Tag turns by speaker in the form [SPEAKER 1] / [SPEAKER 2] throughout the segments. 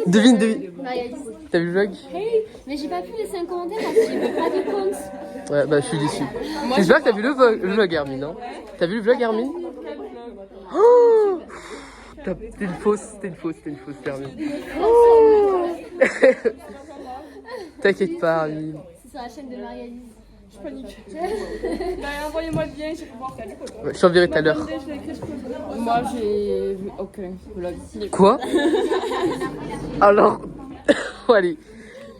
[SPEAKER 1] Devine.
[SPEAKER 2] Marie-Alice.
[SPEAKER 1] T'as vu le vlog?
[SPEAKER 2] Mais j'ai pas pu laisser un commentaire parce que j'ai pas de compte.
[SPEAKER 1] Ouais, bah je suis déçu. J'espère que t'as vu le vlog, Hermine, hein? T'as vu le vlog, Hermine? Oh, c'était une fausse, Hermine. Oh. T'inquiète pas, Hermine.
[SPEAKER 2] C'est sur la chaîne de Marie-Alice.
[SPEAKER 3] Je panique. Envoyez-moi le lien, je vais pouvoir faire.
[SPEAKER 1] Ouais, je t'enverrai tout à l'heure.
[SPEAKER 3] Moi, j'ai vu aucun vlog.
[SPEAKER 1] Quoi? Alors, allez,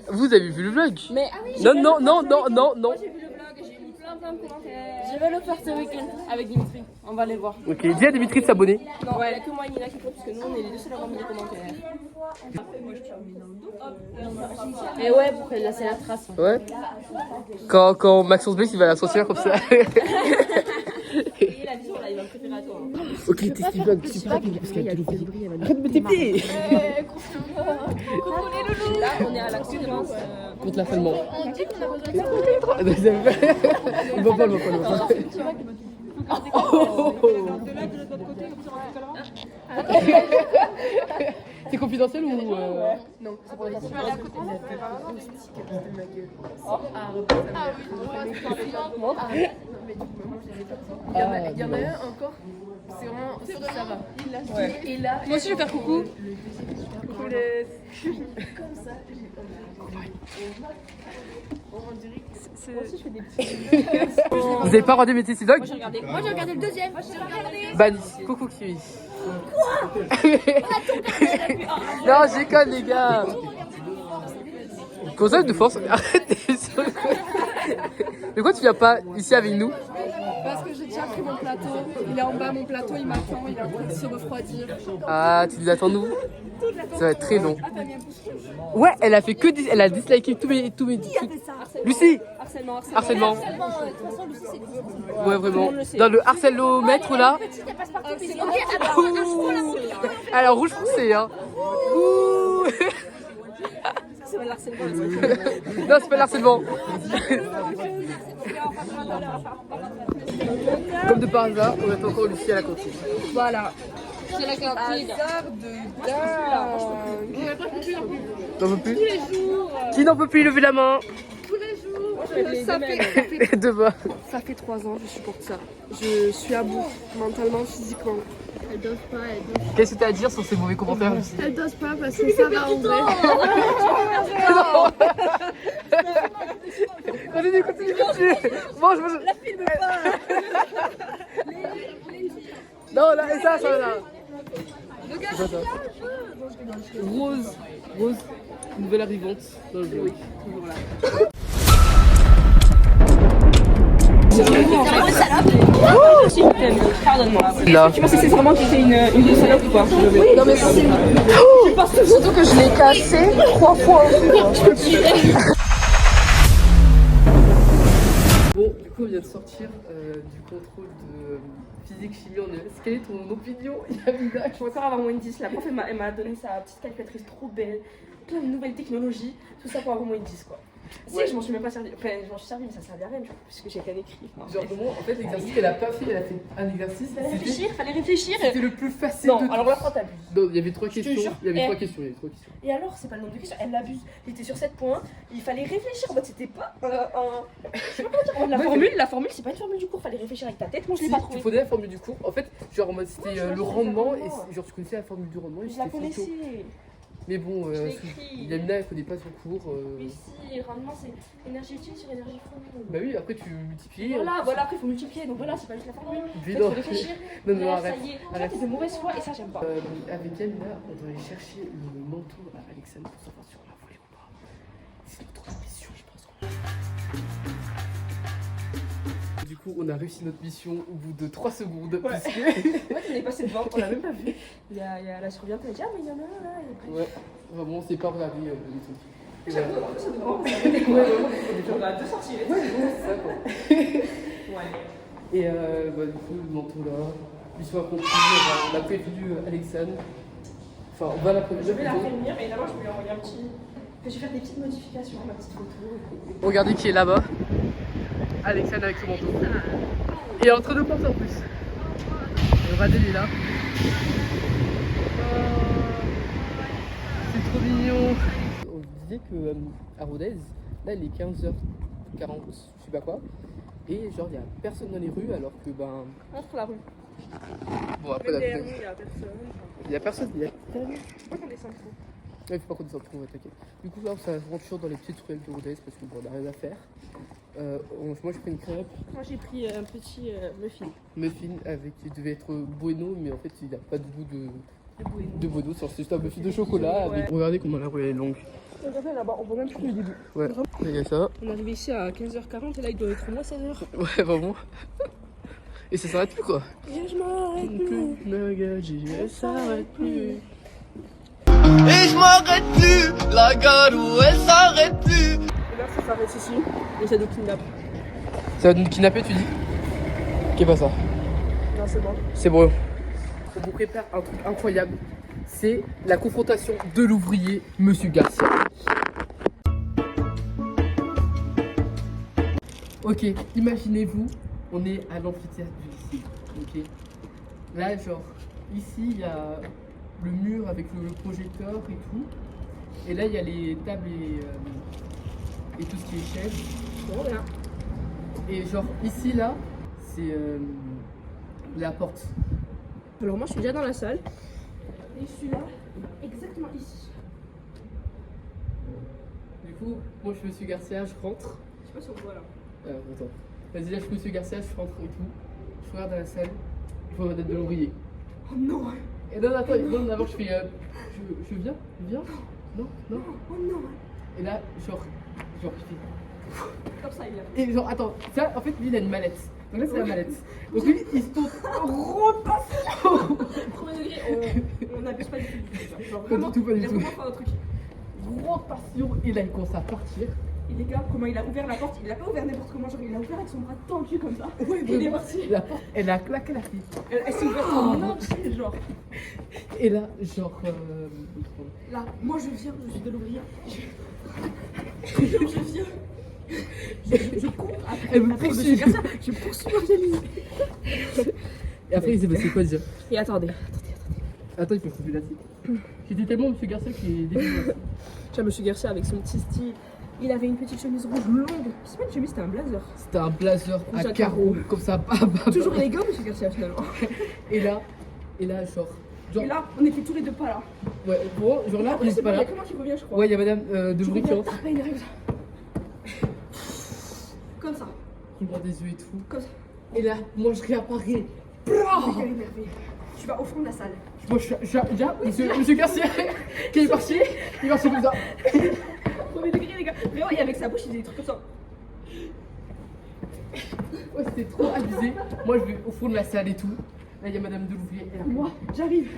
[SPEAKER 1] vous avez vu le vlog?
[SPEAKER 3] Mais
[SPEAKER 1] Non.
[SPEAKER 3] j'ai vu le vlog, j'ai mis plein de commentaires. Je vais le faire ce week-end avec Dimitri. On va aller voir.
[SPEAKER 1] Ok, dis à Dimitri de s'abonner.
[SPEAKER 3] Non, ouais, il n'y a que moi et Nina qui font parce que nous, on est les deux seuls à avoir mis des commentaires. Et ouais, pour laisser la trace.
[SPEAKER 1] Ouais. Quand Maxence Blaise il va à la sorcière comme ça.
[SPEAKER 3] Et la vision, là, il va me préférer à toi.
[SPEAKER 1] Ok, t'es Steve Vlog, parce qu'il y a du bruit. Arrête de mettre tes pieds.
[SPEAKER 3] Là, on est à l'action de lance.
[SPEAKER 1] Contre l'harcèlement.
[SPEAKER 2] On dit qu'on a besoin de
[SPEAKER 1] Il va pas. C'est confidentiel ou
[SPEAKER 3] Non, c'est pas
[SPEAKER 1] Il
[SPEAKER 3] y en a un encore, c'est vraiment, ça va. Et là, moi aussi je vais faire coucou. Coucou les... Comme ça, moi aussi je fais des petits...
[SPEAKER 1] Vous avez pas regardé mes petits vlogs?
[SPEAKER 3] Moi j'ai regardé le deuxième.
[SPEAKER 1] Banni. Coucou Kiwi. Non, j'ai conne les gars. Console de force. Arrête. Mais quoi tu viens pas ici avec nous?
[SPEAKER 4] Parce que j'ai déjà pris mon plateau, il est en bas mon plateau, il m'attend, il est en train de se refroidir.
[SPEAKER 1] Ah, tu nous attends nous? Ça va être très long. Ouais, elle a fait que elle a disliké tous mes Lucie. Harcèlement.
[SPEAKER 2] De toute façon, Lucie, c'est cool.
[SPEAKER 1] Ouais, vraiment. Dans le harcèlomètre là. Alors rouge foncé hein. Ouh.
[SPEAKER 3] C'est pas l'harcèlement.
[SPEAKER 1] Non, c'est pas le harcèlement. Comme de par hasard, on attend encore Lucie à la cantine.
[SPEAKER 4] Voilà.
[SPEAKER 2] C'est la cantine.
[SPEAKER 4] Hasard de dingue.
[SPEAKER 1] T'en veux plus?
[SPEAKER 4] Tous les jours.
[SPEAKER 1] Qui n'en peut plus lever la main?
[SPEAKER 4] Tous les jours. Ça fait 3 ans, je supporte ça. Je suis à bout, mentalement, physiquement.
[SPEAKER 2] Elle dose pas,
[SPEAKER 1] Qu'est-ce que t'as à dire sur ces mauvais commentaires, Lucie?
[SPEAKER 4] Elle dose pas parce que ça va en vrai.
[SPEAKER 1] Continue. Mange.
[SPEAKER 3] La filme pas.
[SPEAKER 1] Non, là, et ça, là. Rose, nouvelle arrivante dans le vlog. Toujours là.
[SPEAKER 3] Pardonne-moi.
[SPEAKER 1] Là.
[SPEAKER 3] Tu penses que c'est vraiment que c'était une grosse salope ou quoi?
[SPEAKER 4] Non mais c'est... Je pense surtout que je l'ai cassé 3 fois.
[SPEAKER 1] Bon, du coup, on vient de sortir du contrôle de physique chimie en ES. Quelle est ton opinion, Yamina?
[SPEAKER 3] Je vais encore avoir moins de 10. La prof, elle m'a donné sa petite calculatrice trop belle, plein de nouvelles technologies, tout ça pour avoir moins de 10 quoi.
[SPEAKER 1] Ouais.
[SPEAKER 3] Si, je m'en suis même pas servi. Enfin, je m'en suis servi, mais ça servait à rien, puisque j'ai qu'à écrit.
[SPEAKER 1] Genre, vraiment, en fait, l'exercice qu'elle a pas fait, elle a fait un exercice.
[SPEAKER 3] Fallait réfléchir.
[SPEAKER 1] C'était le plus facile
[SPEAKER 3] Non,
[SPEAKER 1] de
[SPEAKER 3] alors la prof t'abuses.
[SPEAKER 1] Non, il y avait 3
[SPEAKER 3] te
[SPEAKER 1] questions.
[SPEAKER 3] jure.
[SPEAKER 1] Il y avait
[SPEAKER 3] Eh.
[SPEAKER 1] 3 questions.
[SPEAKER 3] Et alors, c'est pas le nombre de questions, elle l'abuse. Il était sur 7 points, il fallait réfléchir. En fait, c'était pas un. Je sais pas comment dire. La formule, c'est pas une formule du cours, fallait réfléchir avec ta tête. Moi, je l'ai
[SPEAKER 1] Si,
[SPEAKER 3] pas
[SPEAKER 1] tu
[SPEAKER 3] trouvé.
[SPEAKER 1] connais la formule du cours. En fait, genre, en mode, c'était le rendement. Et
[SPEAKER 3] non.
[SPEAKER 1] genre, tu connaissais la formule du rendement. Et
[SPEAKER 3] Je la
[SPEAKER 1] c'était photo.
[SPEAKER 3] connaissais.
[SPEAKER 1] Mais bon,
[SPEAKER 3] Je l'ai écrit.
[SPEAKER 1] Yamina, elle connaît pas son cours.
[SPEAKER 3] Mais si, rendement, c'est énergie utile sur énergie fournie.
[SPEAKER 1] Bah oui, après, tu multiplies.
[SPEAKER 3] Voilà, après, il faut multiplier. Donc voilà, c'est pas juste la formule.
[SPEAKER 1] Puis
[SPEAKER 3] Il
[SPEAKER 1] non.
[SPEAKER 3] faut réfléchir.
[SPEAKER 1] Non, non,
[SPEAKER 3] Là,
[SPEAKER 1] arrête.
[SPEAKER 3] ça y est. Toi,
[SPEAKER 1] Arrête.
[SPEAKER 3] t'es de mauvaise foi et ça, j'aime pas.
[SPEAKER 1] Avec Yamina, on doit aller chercher le manteau à Alexandre pour savoir si on l'a volé ou pas. C'est notre mission, je pense. Du coup, on a réussi notre mission au bout de 3 secondes.
[SPEAKER 3] Ouais.
[SPEAKER 1] Puisque...
[SPEAKER 3] En fait, on est passé devant, on l'a même pas vu. Il y a la surveillante, elle a dit, ah, mais il y en a un là. Et après,
[SPEAKER 1] Ouais, vraiment, on s'est pas regardé les trucs.
[SPEAKER 3] j'avoue, en plus, c'est devant. On a 2 centimètres.
[SPEAKER 1] Ouais, c'est ça quoi.
[SPEAKER 3] Ouais.
[SPEAKER 1] Et bah, du coup, le manteau là, mission accomplie, on a prévenu Alexandre. Enfin, on va la prévenir.
[SPEAKER 3] Je vais la prévenir et d'abord, je vais lui envoyer un petit. Je vais faire des petites modifications, ma petite photo.
[SPEAKER 1] Regardez qui est là-bas. Alexandre avec son manteau. Et entre deux portes en plus. Et Radel est là. Oh, c'est trop mignon. disait que à Rodez, là il est 15h40, je sais pas quoi, et genre il y a personne dans les rues alors que ben.
[SPEAKER 3] Entre la rue.
[SPEAKER 1] Bon après la
[SPEAKER 3] il y a personne.
[SPEAKER 1] il y a personne, il y a tellement.
[SPEAKER 3] Je crois qu'on descend trop.
[SPEAKER 1] Ouais, faut pas qu'on descende trop, ouais, t'inquiète. Du coup là ça rentre toujours dans les petites ruelles de Rodez parce qu'on bon, on a rien à faire. Moi j'ai pris une crêpe,
[SPEAKER 3] Moi j'ai pris un petit muffin.
[SPEAKER 1] muffin avec qui devait être bueno, mais en fait il n'a pas de goût de bueno, c'est juste un muffin de chocolat.
[SPEAKER 3] Ouais.
[SPEAKER 1] Regardez comment la rue est longue.
[SPEAKER 3] Regardez là-bas, on voit même plus le début.
[SPEAKER 1] Ouais, il y a ça.
[SPEAKER 3] On est arrivé ici à 15h40 et là il doit être au moins 16h.
[SPEAKER 1] Ouais, vraiment. Et ça s'arrête plus quoi.
[SPEAKER 3] Et je m'arrête plus.
[SPEAKER 1] Elle s'arrête plus.
[SPEAKER 5] Et je m'arrête plus, la gare où elle s'arrête plus.
[SPEAKER 3] Et là ça s'arrête ici. Et ça nous kidnappe.
[SPEAKER 1] Ça va nous kidnapper, tu dis? Qu'est pas ça?
[SPEAKER 3] Non, c'est bon.
[SPEAKER 1] C'est bon. On vous prépare un truc incroyable. C'est la confrontation de l'ouvrier, Monsieur Garcia. Ok, imaginez-vous, on est à l'amphithéâtre du lycée. Ok. Là, genre, ici, il y a le mur avec le projecteur et tout. Et là, il y a les tables et tout ce qui est chaise.
[SPEAKER 3] Trop bien.
[SPEAKER 1] Et genre, ici, là, c'est la porte.
[SPEAKER 3] Alors moi je suis déjà dans la salle. Et je suis là, exactement ici.
[SPEAKER 1] Du coup, moi, je suis Monsieur Garcia, je rentre.
[SPEAKER 3] Je sais pas si on voit là.
[SPEAKER 1] Attends. Vas-y, là, je suis Monsieur Garcia, je rentre et tout. Je regarde dans la salle, je vois Madame de l'ouvrier.
[SPEAKER 3] Oh non.
[SPEAKER 1] Et non, attends, non, d'abord, je fais. Je viens. Non.
[SPEAKER 3] Oh non.
[SPEAKER 1] Et là, genre, je fais.
[SPEAKER 3] Comme ça il a.
[SPEAKER 1] Et genre, attends, ça, en fait, lui, il a une mallette. Donc là, c'est la mallette. Donc lui, il se tourne rotation.
[SPEAKER 3] Premier degré, on n'abuse pas du tout. Genre
[SPEAKER 1] Pas du tout, pas du
[SPEAKER 3] il a
[SPEAKER 1] tout.
[SPEAKER 3] vraiment fait un truc.
[SPEAKER 1] Rotation. Et là, il commence à partir.
[SPEAKER 3] Et les gars, comment il a ouvert la porte? Il l'a pas ouvert n'importe comment, genre il l'a ouvert avec son bras tendu comme ça.
[SPEAKER 1] Ouais,
[SPEAKER 3] il est parti.
[SPEAKER 1] La porte, elle a claqué la fille.
[SPEAKER 3] Elle s'est ouverte en entier, genre.
[SPEAKER 1] Et là, genre.
[SPEAKER 3] Là, moi je viens, je suis de l'ouvrier. Je viens. Je cours après.
[SPEAKER 1] Elle me
[SPEAKER 3] après
[SPEAKER 1] poursuit.
[SPEAKER 3] Monsieur Garcia, je poursuis Angéline.
[SPEAKER 1] Et après, il s'est passé quoi déjà?
[SPEAKER 3] Et attendez.
[SPEAKER 1] Attends, il faut couper là-dessus. J'étais tellement Monsieur Garcia qui est dégueulasse.
[SPEAKER 3] Tiens, Monsieur Garcia avec son petit style. Il avait une petite chemise rouge longue. C'est pas une chemise, c'était un blazer.
[SPEAKER 1] C'était un blazer
[SPEAKER 3] Rouge
[SPEAKER 1] à
[SPEAKER 3] à
[SPEAKER 1] carreaux, comme ça,
[SPEAKER 3] Toujours élégant, Monsieur Garcia finalement.
[SPEAKER 1] Et là, genre.
[SPEAKER 3] Et là, on était tous les deux pas là.
[SPEAKER 1] Ouais, bon, genre là, on était pas
[SPEAKER 3] Il y
[SPEAKER 1] là.
[SPEAKER 3] a comment qui revient, je crois.
[SPEAKER 1] Ouais, il y a Madame de Brie qui rentre.
[SPEAKER 3] Après, il arrive là. Comme ça.
[SPEAKER 1] Qui me rend des yeux et tout.
[SPEAKER 3] Comme ça.
[SPEAKER 1] Et là, moi je réapparais.
[SPEAKER 3] Les gars énervés. Tu vas au fond de la salle.
[SPEAKER 1] Moi je suis Monsieur Garcia qui est parti. Il est parti comme ça.
[SPEAKER 3] Premier degré, les gars. Vraiment, et avec sa bouche, il faisait des trucs comme ça.
[SPEAKER 1] Ouais, c'était trop abusé. Moi je vais au fond de la salle et tout. Là, il y a Madame de Louvier.
[SPEAKER 3] Moi, j'arrive.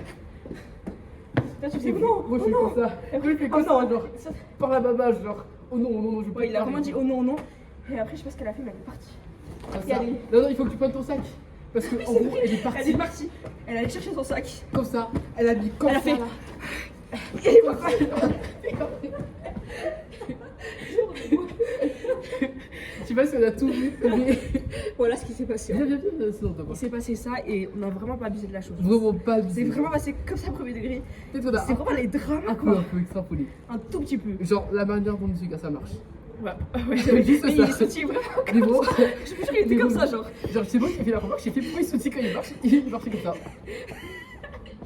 [SPEAKER 3] Là, tu sais, non,
[SPEAKER 1] Moi je fais comme ça. Moi je fais comme ça, genre. Par la baba, genre. Oh non, je peux
[SPEAKER 3] Ouais, il a
[SPEAKER 1] pas.
[SPEAKER 3] vraiment dit oh non, non. Et après, je sais pas ce qu'elle a fait, mais elle est partie.
[SPEAKER 1] Comme
[SPEAKER 3] Et
[SPEAKER 1] ça.
[SPEAKER 3] elle est-
[SPEAKER 1] Non, il faut que tu prennes ton sac. Parce que en gros, elle est partie.
[SPEAKER 3] Elle est partie. Elle allait chercher son sac.
[SPEAKER 1] Comme ça. Elle a mis comme
[SPEAKER 3] Elle a
[SPEAKER 1] ça.
[SPEAKER 3] fait.
[SPEAKER 1] Là.
[SPEAKER 3] Elle est partie.
[SPEAKER 1] Je sais pas si on a tout vu, mais.
[SPEAKER 3] Voilà ce qui s'est passé.
[SPEAKER 1] Viens, sinon t'as pas.
[SPEAKER 3] Il s'est passé ça et on a vraiment pas abusé de la chose.
[SPEAKER 1] Vraiment pas
[SPEAKER 3] C'est
[SPEAKER 1] abusé.
[SPEAKER 3] vraiment passé comme ça, premier degré.
[SPEAKER 1] Peut-être qu'on a
[SPEAKER 3] C'est vraiment les drames,
[SPEAKER 1] un peu
[SPEAKER 3] quoi.
[SPEAKER 1] extrapolé.
[SPEAKER 3] Un tout petit peu.
[SPEAKER 1] Genre la manière dont Monsieur Garcia marche.
[SPEAKER 3] Ouais,
[SPEAKER 1] C'est juste
[SPEAKER 3] mais
[SPEAKER 1] ça.
[SPEAKER 3] il est sorti vraiment.
[SPEAKER 1] Mais bon,
[SPEAKER 3] Je vous jure, il était comme ça, genre.
[SPEAKER 1] genre c'est moi qui ai fait la remarque, j'ai fait pourquoi il sautille quand il marche, il marchait comme ça.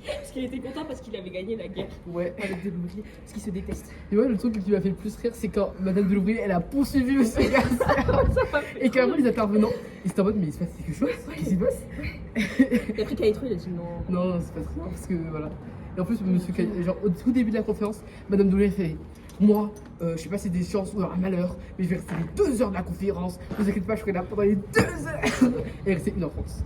[SPEAKER 3] Parce qu'il était content parce qu'il avait gagné la guerre
[SPEAKER 1] Ouais.
[SPEAKER 3] avec des Delouvrier. Parce qu'ils se détestent.
[SPEAKER 1] Et ouais, le truc qui m'a fait le plus rire, c'est quand Madame Delouvrier, elle a poursuivi Monsieur Garcia. Et qu'après les intervenants, ils étaient en mode mais il se passe quelque chose, qu'est-ce qui se passe?
[SPEAKER 3] Et après, Kaïtro, il a dit non.
[SPEAKER 1] Non, c'est pas très parce que voilà. Et en plus, Monsieur genre au tout début de la conférence, Madame Delouvrier fait moi, je sais pas si c'est des chances ou un malheur, mais je vais rester les 2 heures de la conférence. Ne vous inquiétez pas, je serai là pendant les 2 heures. Et elle restait 1h30.